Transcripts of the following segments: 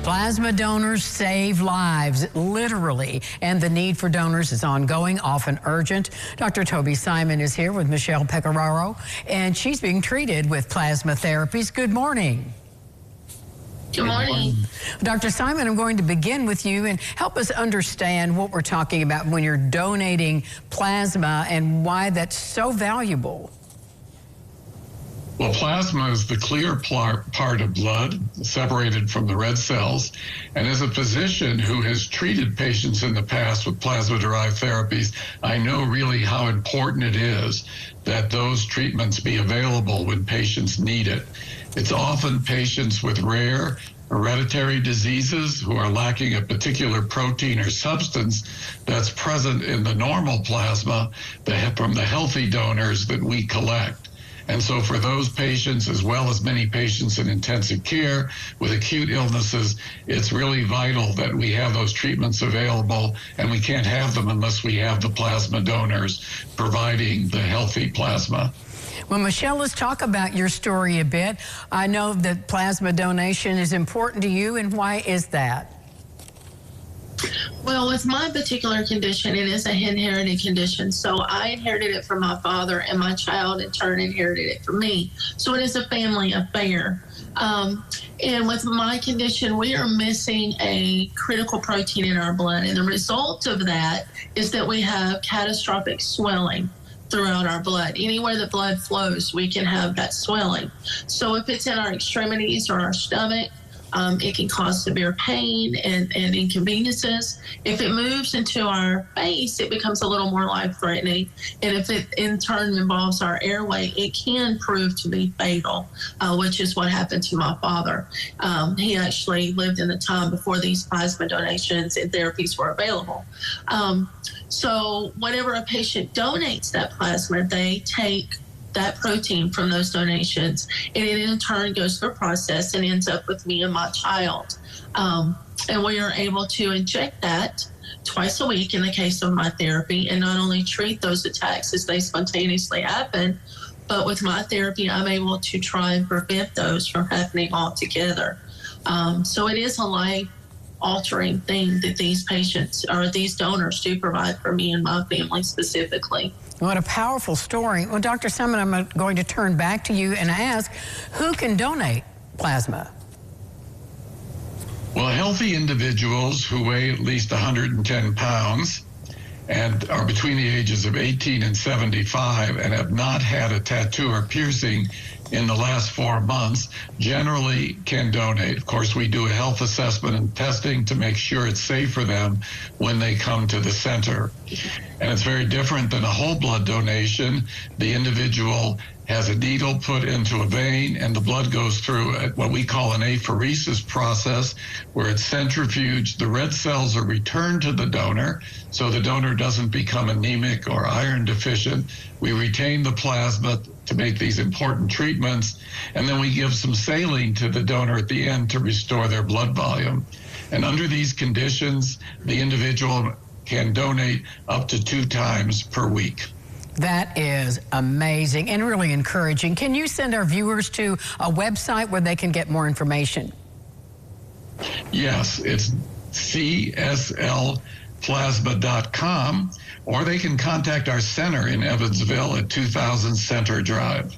Plasma donors save lives, literally, and the need for donors is ongoing, often urgent. Dr. Toby Simon is here with Michelle Pecoraro, and she's being treated with plasma therapies. Good morning. Good morning. Dr. Simon, I'm going to begin with you and help us understand what we're talking about when you're donating plasma and why that's so valuable. Well, plasma is the clear part of blood separated from the red cells. And as a physician who has treated patients in the past with plasma-derived therapies, I know really how important it is that those treatments be available when patients need it. It's often patients with rare hereditary diseases who are lacking a particular protein or substance that's present in the normal plasma from the healthy donors that we collect. And so for those patients, as well as many patients in intensive care with acute illnesses, it's really vital that we have those treatments available, and we can't have them unless we have the plasma donors providing the healthy plasma. Well, Michelle, let's talk about your story a bit. I know that plasma donation is important to you, and why is that? Well, with my particular condition, it is an inherited condition. So I inherited it from my father, and my child in turn inherited it from me. So it is a family affair. And with my condition, we are missing a critical protein in our blood. And the result of that is that we have catastrophic swelling throughout our blood. Anywhere the blood flows, we can have that swelling. So if it's in our extremities or our stomach, it can cause severe pain and inconveniences. If it moves into our face, it becomes a little more life-threatening. And if it in turn involves our airway, it can prove to be fatal, which is what happened to my father. He actually lived in the time before these plasma donations and therapies were available. So whenever a patient donates that plasma, they take that protein from those donations, and it in turn goes through a process and ends up with me and my child. And we are able to inject that twice a week in the case of my therapy, and not only treat those attacks as they spontaneously happen, but with my therapy, I'm able to try and prevent those from happening altogether. So it is a life-altering thing that these patients or these donors do provide for me and my family specifically. What a powerful story. Well, Dr. Simon, I'm going to turn back to you and ask, who can donate plasma? Well, healthy individuals who weigh at least 110 pounds and are between the ages of 18 and 75 and have not had a tattoo or piercing in the last 4 months generally can donate. Of course, we do a health assessment and testing to make sure it's safe for them when they come to the center. And it's very different than a whole blood donation. The individual has a needle put into a vein, and the blood goes through what we call an apheresis process, where it's centrifuged. The red cells are returned to the donor, so the donor doesn't become anemic or iron deficient. We retain the plasma to make these important treatments, and then we give some saline to the donor at the end to restore their blood volume. And under these conditions, the individual can donate up to 2 times per week. That is amazing and really encouraging. Can you send our viewers to a website where they can get more information? Yes, it's cslplasma.com, or they can contact our center in Evansville at 2000 Center Drive.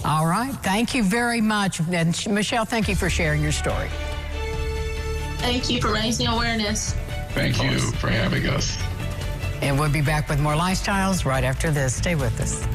All right. Thank you very much. And Michelle, thank you for sharing your story. Thank you for raising awareness. Thank you for having us. And we'll be back with more Lifestyles right after this. Stay with us.